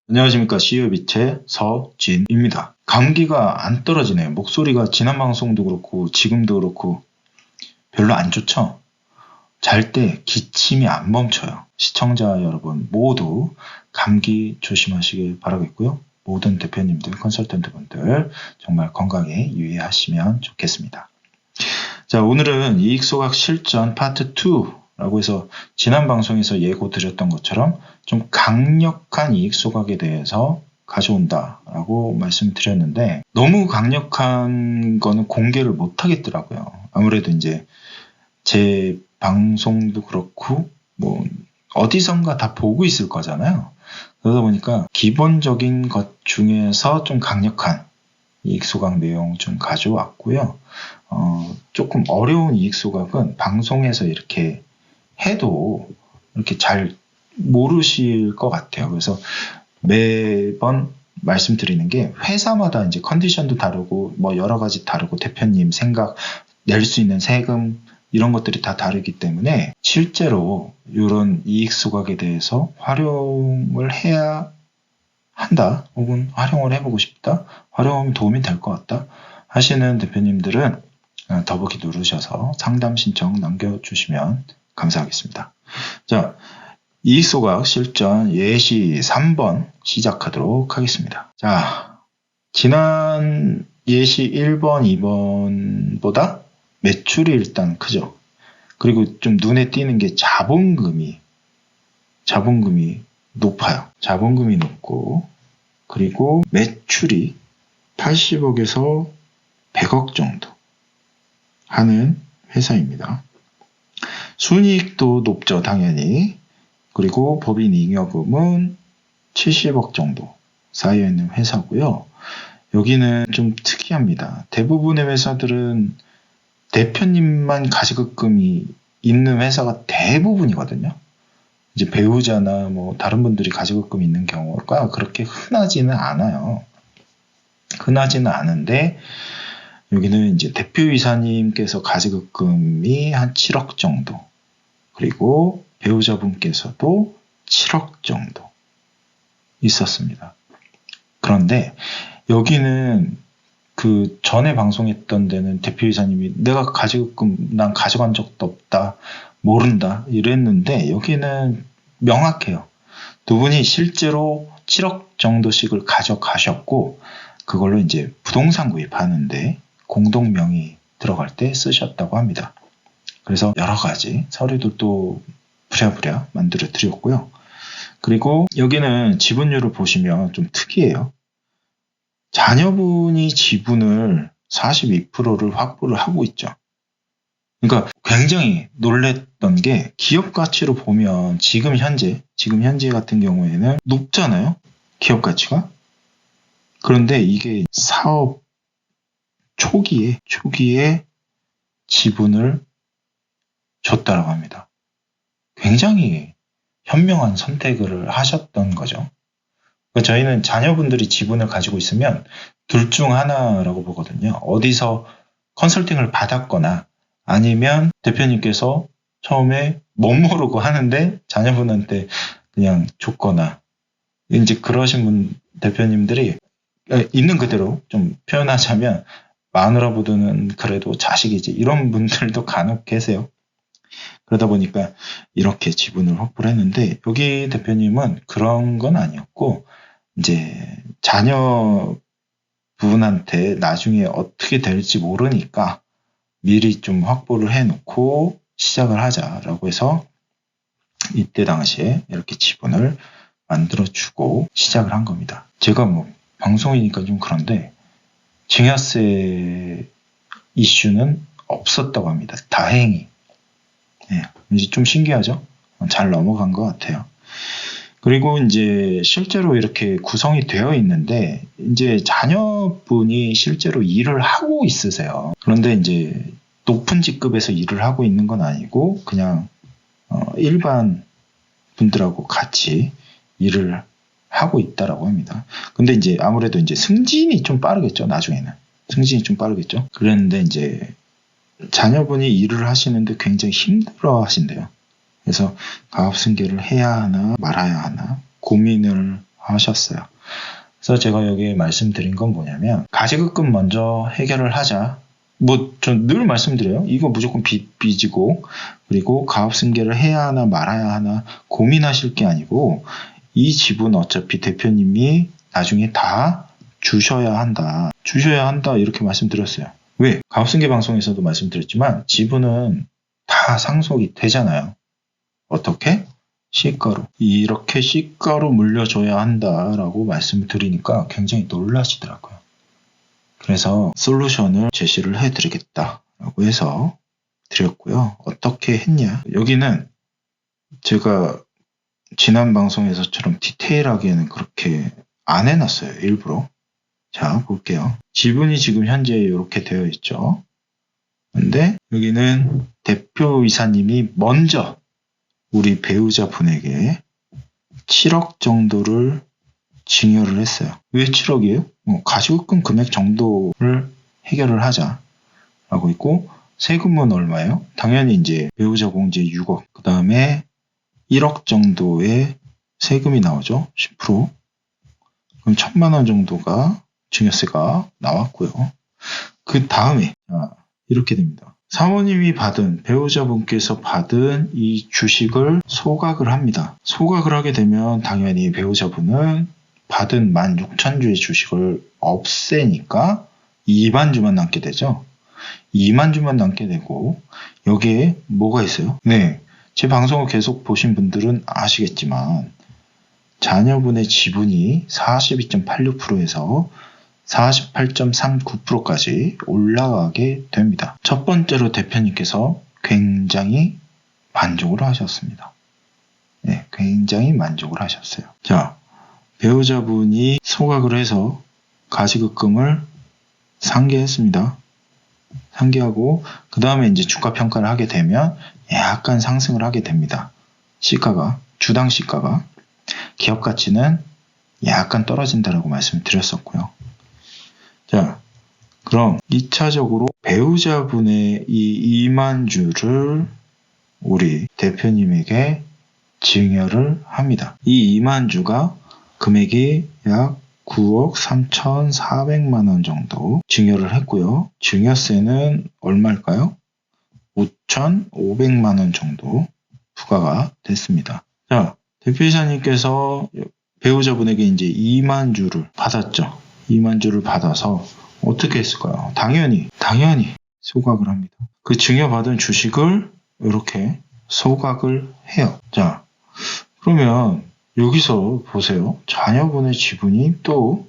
안녕하십니까. CEO 빛의 서진입니다. 감기가 안 떨어지네요. 목소리가 지난 방송도 그렇고 지금도 그렇고 별로 안 좋죠? 잘 때 기침이 안 멈춰요. 시청자 여러분 모두 감기 조심하시길 바라겠고요. 모든 대표님들, 컨설턴트분들 정말 건강에 유의하시면 좋겠습니다. 자, 오늘은 이익소각 실전 파트 2라고 해서 지난 방송에서 예고 드렸던 것처럼 좀 강력한 이익소각에 대해서 가져온다라고 말씀드렸는데 너무 강력한 거는 공개를 못 하겠더라고요. 아무래도 이제 제 방송도 그렇고 뭐 어디선가 다 보고 있을 거잖아요. 그러다 보니까 기본적인 것 중에서 좀 강력한 이익소각 내용 좀 가져왔고요. 조금 어려운 이익소각은 방송에서 이렇게 해도 이렇게 잘 모르실 것 같아요. 그래서 매번 말씀드리는 게 회사마다 이제 컨디션도 다르고 뭐 여러 가지 다르고 대표님 생각, 낼 수 있는 세금 이런 것들이 다 다르기 때문에 실제로 이런 이익소각에 대해서 활용을 해야 한다 혹은 활용을 해보고 싶다, 활용하면 도움이 될 것 같다 하시는 대표님들은 더보기 누르셔서 상담 신청 남겨주시면 감사하겠습니다. 자, 이익소각 실전 예시 3번 시작하도록 하겠습니다. 자, 지난 예시 1번, 2번보다 매출이 일단 크죠. 그리고 좀 눈에 띄는 게 자본금이 높아요. 자본금이 높고 그리고 매출이 80억에서 100억 정도 하는 회사입니다. 순이익도 높죠, 당연히. 그리고 법인 잉여금은 70억 정도 쌓여있는 회사고요. 여기는 좀 특이합니다. 대부분의 회사들은 대표님만 가지급금이 있는 회사가 대부분이거든요. 이제 배우자나 뭐 다른 분들이 가지급금이 있는 경우가 그렇게 흔하지는 않아요. 흔하지는 않은데 여기는 이제 대표이사님께서 가지급금이 한 7억 정도, 그리고 배우자분께서도 7억 정도 있었습니다. 그런데 여기는 그 전에 방송했던 데는 대표이사님이 내가 가지급금 난 가져간 적도 없다, 모른다 이랬는데 여기는 명확해요. 두 분이 실제로 7억 정도씩을 가져가셨고 그걸로 이제 부동산 구입하는데 공동 명의 들어갈 때 쓰셨다고 합니다. 그래서 여러 가지 서류들도 부랴부랴 만들어 드렸고요. 그리고 여기는 지분율을 보시면 좀 특이해요. 자녀분이 지분을 42%를 확보를 하고 있죠. 그러니까 굉장히 놀랬던 게 기업 가치로 보면 지금 현재 같은 경우에는 높잖아요. 기업 가치가. 그런데 이게 사업 초기에 지분을 줬다라고 합니다. 굉장히 현명한 선택을 하셨던 거죠. 저희는 자녀분들이 지분을 가지고 있으면 둘 중 하나라고 보거든요. 어디서 컨설팅을 받았거나 아니면 대표님께서 처음에 못 모르고 하는데 자녀분한테 그냥 줬거나, 이제 그러신 분 대표님들이 있는 그대로 좀 표현하자면 마누라보다는 그래도 자식이지 이런 분들도 간혹 계세요. 그러다 보니까 이렇게 지분을 확보를 했는데 여기 대표님은 그런 건 아니었고 이제 자녀분한테 나중에 어떻게 될지 모르니까 미리 좀 확보를 해놓고 시작을 하자라고 해서 이때 당시에 이렇게 지분을 만들어주고 시작을 한 겁니다. 제가 뭐 방송이니까 좀 그런데 증여세 이슈는 없었다고 합니다. 다행히. 네, 이제 좀 신기하죠? 잘 넘어간 것 같아요. 그리고 이제 실제로 이렇게 구성이 되어 있는데 이제 자녀분이 실제로 일을 하고 있으세요. 그런데 이제 높은 직급에서 일을 하고 있는 건 아니고 그냥 일반 분들하고 같이 일을 하고 있다라고 합니다. 근데 이제 아무래도 이제 승진이 좀 빠르겠죠. 나중에는 승진이 좀 빠르겠죠. 그랬는데 이제 자녀분이 일을 하시는데 굉장히 힘들어 하신대요. 그래서 가압승계를 해야 하나 말아야 하나 고민을 하셨어요. 그래서 제가 여기 말씀드린 건 뭐냐면 가지급금 먼저 해결을 하자. 뭐 전 늘 말씀드려요. 이거 무조건 빚이고 그리고 가압승계를 해야 하나 말아야 하나 고민하실 게 아니고 이 집은 어차피 대표님이 나중에 다 주셔야 한다. 이렇게 말씀드렸어요. 왜? 가압승계 방송에서도 말씀드렸지만 지분은 다 상속이 되잖아요. 어떻게? 시가로. 이렇게 시가로 물려줘야 한다라고 말씀을 드리니까 굉장히 놀라시더라고요. 그래서 솔루션을 제시를 해드리겠다라고 해서 드렸고요. 어떻게 했냐? 여기는 제가 지난 방송에서처럼 디테일하게는 그렇게 안 해놨어요. 일부러. 자, 볼게요. 지분이 지금 현재 이렇게 되어 있죠. 근데 여기는 대표이사님이 먼저 우리 배우자분에게 7억 정도를 증여를 했어요. 왜 7억이에요? 가지급금 금액 정도를 해결을 하자라고 있고 세금은 얼마예요? 당연히 이제 배우자 공제 6억 그 다음에 1억 정도의 세금이 나오죠. 10%. 그럼 1,000만 원 정도가 증여세가 나왔고요. 그 다음에 이렇게 됩니다. 사모님이 받은 배우자분께서 받은 이 주식을 소각을 합니다. 소각을 하게 되면 당연히 배우자분은 받은 16,000주의 주식을 없애니까 2만 주만 남게 되죠. 2만 주만 남게 되고 여기에 뭐가 있어요? 네, 제 방송을 계속 보신 분들은 아시겠지만 자녀분의 지분이 42.86%에서 48.39%까지 올라가게 됩니다. 첫 번째로 대표님께서 굉장히 만족을 하셨습니다. 네, 굉장히 만족을 하셨어요. 자, 배우자분이 소각을 해서 가지급금을 상계했습니다. 상계하고 그 다음에 이제 주가 평가를 하게 되면 약간 상승을 하게 됩니다. 시가가, 주당 시가가 기업 가치는 약간 떨어진다라고 말씀드렸었고요. 자, 그럼 2차적으로 배우자분의 이 2만 주를 우리 대표님에게 증여를 합니다. 이 2만 주가 금액이 약 9억 3,400만 원 정도 증여를 했고요. 증여세는 얼마일까요? 5,500만 원 정도 부과가 됐습니다. 자, 대표이사님께서 배우자분에게 이제 2만 주를 받았죠. 2만 주를 받아서 어떻게 했을까요? 당연히 소각을 합니다. 그 증여받은 주식을 이렇게 소각을 해요. 자, 그러면 여기서 보세요. 자녀분의 지분이 또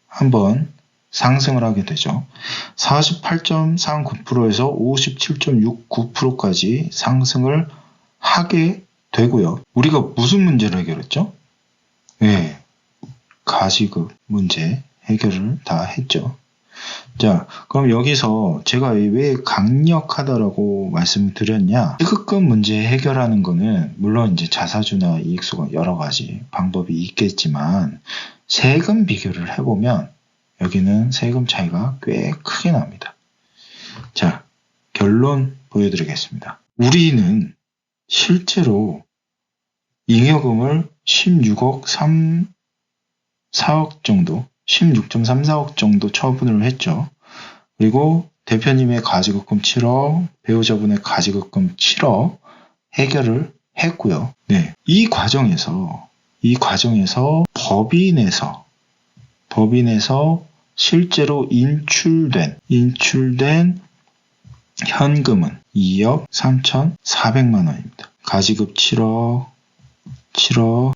한번 상승을 하게 되죠. 48.39%에서 57.69%까지 상승을 하게 되고요. 우리가 무슨 문제를 해결했죠? 네, 가지급 문제 해결을 다 했죠. 자, 그럼 여기서 제가 왜 강력하다라고 말씀을 드렸냐? 시급금 문제 해결하는 거는 물론 이제 자사주나 이익수가 여러 가지 방법이 있겠지만 세금 비교를 해보면 여기는 세금 차이가 꽤 크게 납니다. 자, 결론 보여드리겠습니다. 우리는 실제로 잉여금을 16억 4억 정도 16.34억 정도 처분을 했죠. 그리고 대표님의 가지급금 7억, 배우자분의 가지급금 7억 해결을 했고요. 네, 이 과정에서 법인에서 실제로 인출된 현금은 2억 3,400만 원입니다. 가지급 7억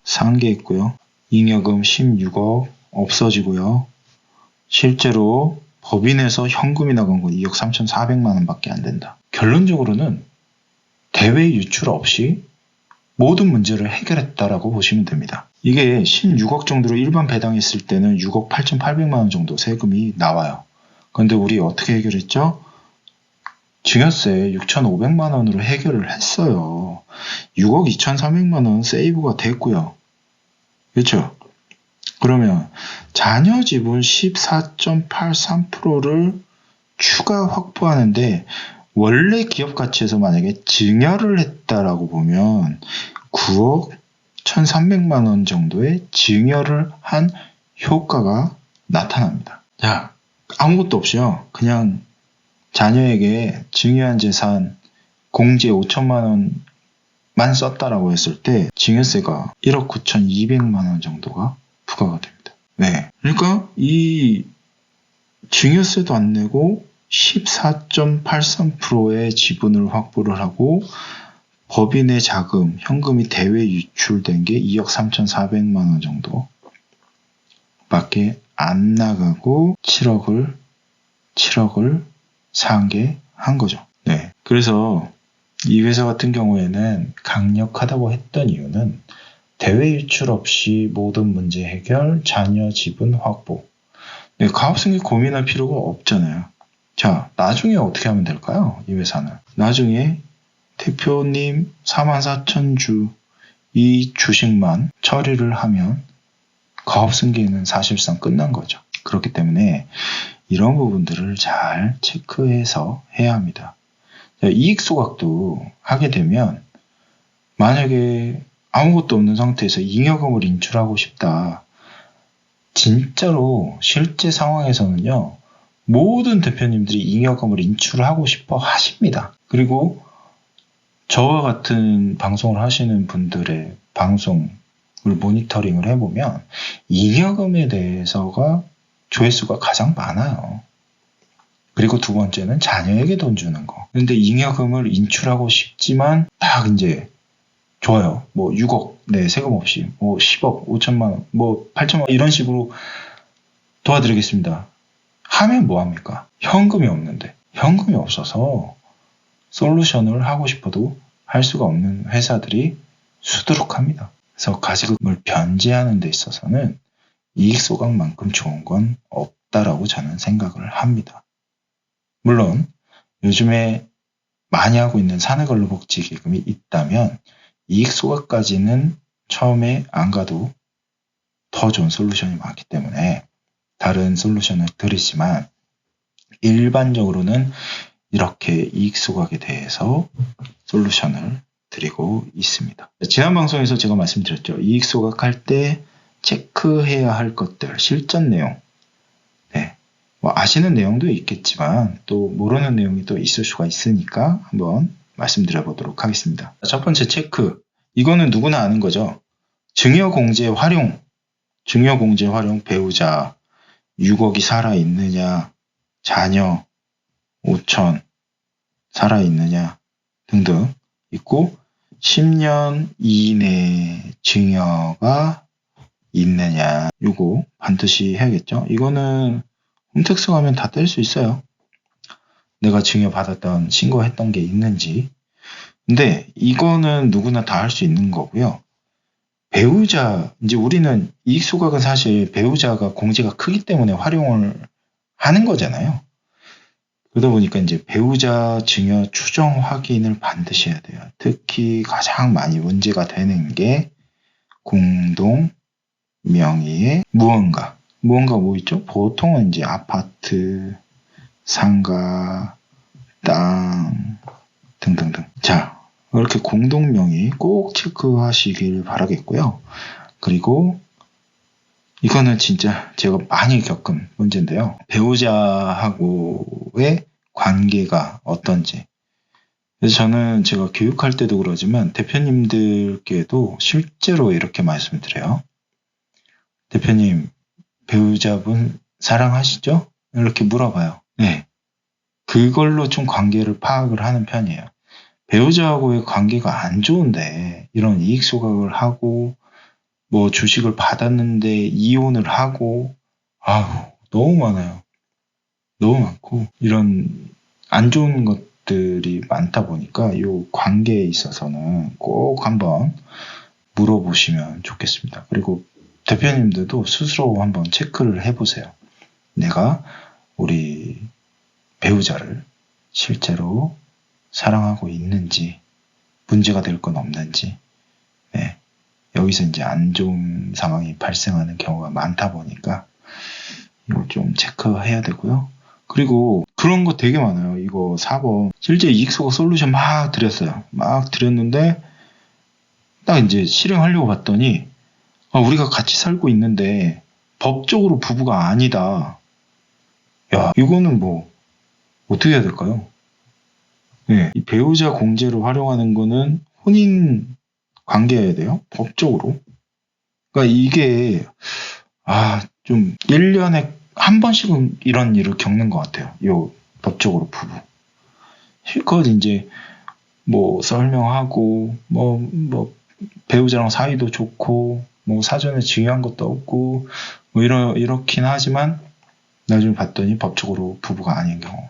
상계했고요. 잉여금 16억 없어지고요. 실제로 법인에서 현금이 나간 건 2억 3,400만 원밖에 안 된다. 결론적으로는 대외 유출 없이 모든 문제를 해결했다라고 보시면 됩니다. 이게 16억 정도로 일반 배당했을 때는 6억 8,800만 원 정도 세금이 나와요. 그런데 우리 어떻게 해결했죠? 증여세 6,500만 원으로 해결을 했어요. 6억 2,300만 원 세이브가 됐고요. 그렇죠? 그러면 자녀 지분 14.83%를 추가 확보하는데 원래 기업 가치에서 만약에 증여를 했다라고 보면 9억 1,300만 원 정도의 증여를 한 효과가 나타납니다. 자, 아무것도 없이요. 그냥 자녀에게 증여한 재산 공제 5천만 원만 썼다라고 했을 때 증여세가 1억 9,200만 원 정도가 부과가 됩니다. 네. 그러니까 이 증여세도 안 내고 14.83%의 지분을 확보를 하고 법인의 자금, 현금이 대외 유출된 게 2억 3,400만 원 정도 밖에 안 나가고 7억을 상계한 거죠. 네. 그래서 이 회사 같은 경우에는 강력하다고 했던 이유는 대외 유출 없이 모든 문제 해결, 자녀 지분 확보. 네, 가업승계 고민할 필요가 없잖아요. 자, 나중에 어떻게 하면 될까요? 이 회사는. 나중에 대표님 44,000주 이 주식만 처리를 하면 가업승계는 사실상 끝난 거죠. 그렇기 때문에 이런 부분들을 잘 체크해서 해야 합니다. 이익 소각도 하게 되면 만약에 아무것도 없는 상태에서 잉여금을 인출하고 싶다. 진짜로 실제 상황에서는요. 모든 대표님들이 잉여금을 인출하고 싶어 하십니다. 그리고 저와 같은 방송을 하시는 분들의 방송을 모니터링을 해보면 잉여금에 대해서가 조회수가 가장 많아요. 그리고 두 번째는 자녀에게 돈 주는 거. 근데 잉여금을 인출하고 싶지만 딱 이제 좋아요. 뭐 6억, 네, 세금 없이, 뭐 10억, 5천만 원, 뭐 8천만 원 이런 식으로 도와드리겠습니다. 하면 뭐합니까? 현금이 없는데. 현금이 없어서 솔루션을 하고 싶어도 할 수가 없는 회사들이 수두룩합니다. 그래서 가지금을 변제하는 데 있어서는 이익 소각만큼 좋은 건 없다라고 저는 생각을 합니다. 물론 요즘에 많이 하고 있는 사내근로복지기금이 있다면 이익 소각까지는 처음에 안 가도 더 좋은 솔루션이 많기 때문에 다른 솔루션을 드리지만 일반적으로는 이렇게 이익 소각에 대해서 솔루션을 드리고 있습니다. 지난 방송에서 제가 말씀드렸죠. 이익 소각할 때 체크해야 할 것들, 실전 내용. 네. 뭐 아시는 내용도 있겠지만 또 모르는 내용이 또 있을 수가 있으니까 한번 말씀드려보도록 하겠습니다. 첫 번째 체크. 이거는 누구나 아는 거죠. 증여공제 활용. 증여공제 활용 배우자 6억이 살아있느냐, 자녀 5천 살아있느냐 등등 있고 10년 이내 증여가 있느냐 이거 반드시 해야겠죠. 이거는 홈택스 가면 다 뗄 수 있어요. 내가 증여받았던 신고했던 게 있는지. 근데 이거는 누구나 다 할 수 있는 거고요. 배우자, 이제 우리는 이익 소각은 사실 배우자가 공제가 크기 때문에 활용을 하는 거잖아요. 그러다 보니까 이제 배우자 증여 추정 확인을 반드시 해야 돼요. 특히 가장 많이 문제가 되는 게 공동 명의의 무언가 뭐 있죠? 보통은 이제 아파트, 상가, 땅 등등등. 자, 이렇게 공동 명의 꼭 체크하시길 바라겠고요. 그리고 이거는 진짜 제가 많이 겪은 문제인데요. 배우자하고의 관계가 어떤지. 그래서 저는 제가 교육할 때도 그러지만 대표님들께도 실제로 이렇게 말씀드려요. 대표님, 배우자분 사랑하시죠? 이렇게 물어봐요. 네. 그걸로 좀 관계를 파악을 하는 편이에요. 배우자하고의 관계가 안 좋은데 이런 이익 소각을 하고 뭐 주식을 받았는데 이혼을 하고 너무 많아요. 너무 많고 이런 안 좋은 것들이 많다 보니까 이 관계에 있어서는 꼭 한번 물어보시면 좋겠습니다. 그리고 대표님들도 스스로 한번 체크를 해보세요. 내가 우리 배우자를 실제로 사랑하고 있는지, 문제가 될 건 없는지, 네. 여기서 이제 안 좋은 상황이 발생하는 경우가 많다 보니까 이걸 좀 체크해야 되고요. 그리고 그런 거 되게 많아요. 이거 4번. 실제 이익소각 솔루션 막 드렸어요. 막 드렸는데, 딱 이제 실행하려고 봤더니, 우리가 같이 살고 있는데, 법적으로 부부가 아니다. 야, 이거는 뭐, 어떻게 해야 될까요? 네, 이 배우자 공제를 활용하는 거는 혼인 관계여야 돼요. 법적으로. 그러니까 이게, 좀 1년에 한 번씩은 이런 일을 겪는 것 같아요. 요 법적으로 부부. 실컷 이제 뭐 설명하고 뭐 배우자랑 사이도 좋고 뭐 사전에 증여한 것도 없고 뭐 이렇긴 하지만 나중에 봤더니 법적으로 부부가 아닌 경우,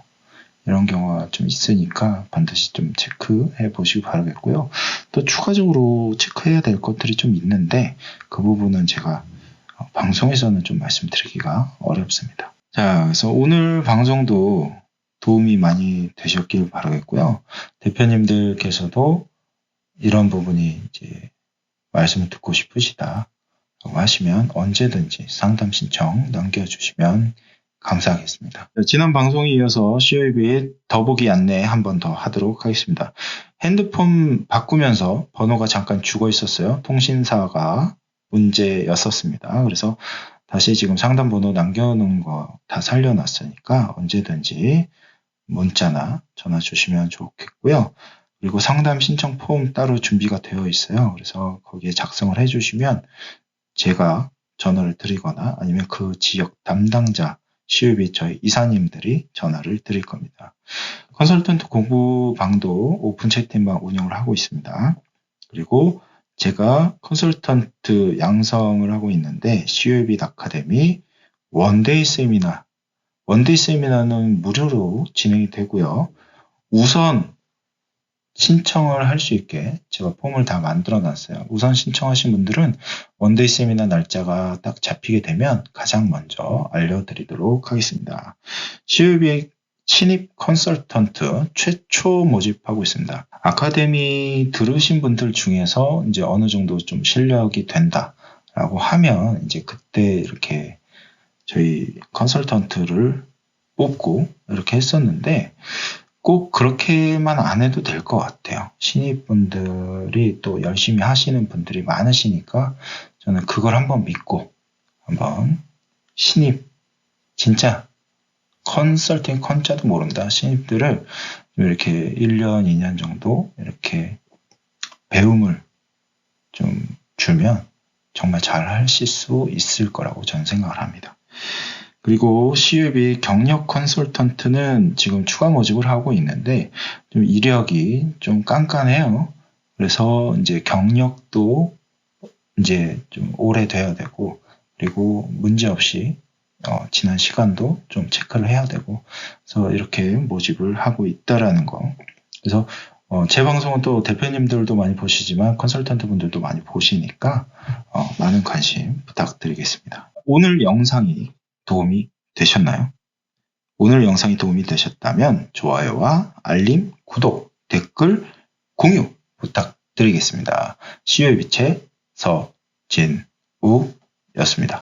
이런 경우가 좀 있으니까 반드시 좀 체크해 보시기 바라겠고요. 또 추가적으로 체크해야 될 것들이 좀 있는데 그 부분은 제가 방송에서는 좀 말씀드리기가 어렵습니다. 자, 그래서 오늘 방송도 도움이 많이 되셨길 바라겠고요. 대표님들께서도 이런 부분이 이제 말씀을 듣고 싶으시다 하시면 언제든지 상담 신청 남겨주시면 감사하겠습니다. 지난 방송에 이어서 COEB의 더보기 안내 한 번 더 하도록 하겠습니다. 핸드폰 바꾸면서 번호가 잠깐 죽어 있었어요. 통신사가 문제였었습니다. 그래서 다시 지금 상담 번호 남겨놓은 거 다 살려놨으니까 언제든지 문자나 전화 주시면 좋겠고요. 그리고 상담 신청 폼 따로 준비가 되어 있어요. 그래서 거기에 작성을 해주시면 제가 전화를 드리거나 아니면 그 지역 담당자, COEB 저희 이사님들이 전화를 드릴 겁니다. 컨설턴트 공부방도 오픈 채팅방 운영을 하고 있습니다. 그리고 제가 컨설턴트 양성을 하고 있는데 COEB 아카데미 원데이 세미나, 원데이 세미나는 무료로 진행이 되고요. 우선 신청을 할 수 있게 제가 폼을 다 만들어 놨어요. 우선 신청하신 분들은 원데이 세미나 날짜가 딱 잡히게 되면 가장 먼저 알려드리도록 하겠습니다. COEB 신입 컨설턴트 최초 모집하고 있습니다. 아카데미 들으신 분들 중에서 이제 어느 정도 좀 실력이 된다라고 하면 이제 그때 이렇게 저희 컨설턴트를 뽑고 이렇게 했었는데 꼭 그렇게만 안 해도 될 것 같아요. 신입분들이 또 열심히 하시는 분들이 많으시니까 저는 그걸 한번 믿고 한번 신입, 진짜 컨설팅 컨자도 모른다 신입들을 이렇게 1년, 2년 정도 이렇게 배움을 좀 주면 정말 잘 하실 수 있을 거라고 저는 생각을 합니다. 그리고 COEB 경력 컨설턴트는 지금 추가 모집을 하고 있는데 좀 이력이 좀 깐깐해요. 그래서 이제 경력도 이제 좀 오래돼야 되고 그리고 문제 없이 지난 시간도 좀 체크를 해야 되고 그래서 이렇게 모집을 하고 있다라는 거. 그래서 제 방송은 또 대표님들도 많이 보시지만 컨설턴트 분들도 많이 보시니까 많은 관심 부탁드리겠습니다. 오늘 영상이 도움이 되셨나요? 오늘 영상이 도움이 되셨다면 좋아요와 알림, 구독, 댓글, 공유 부탁드리겠습니다. COEB 서진우였습니다.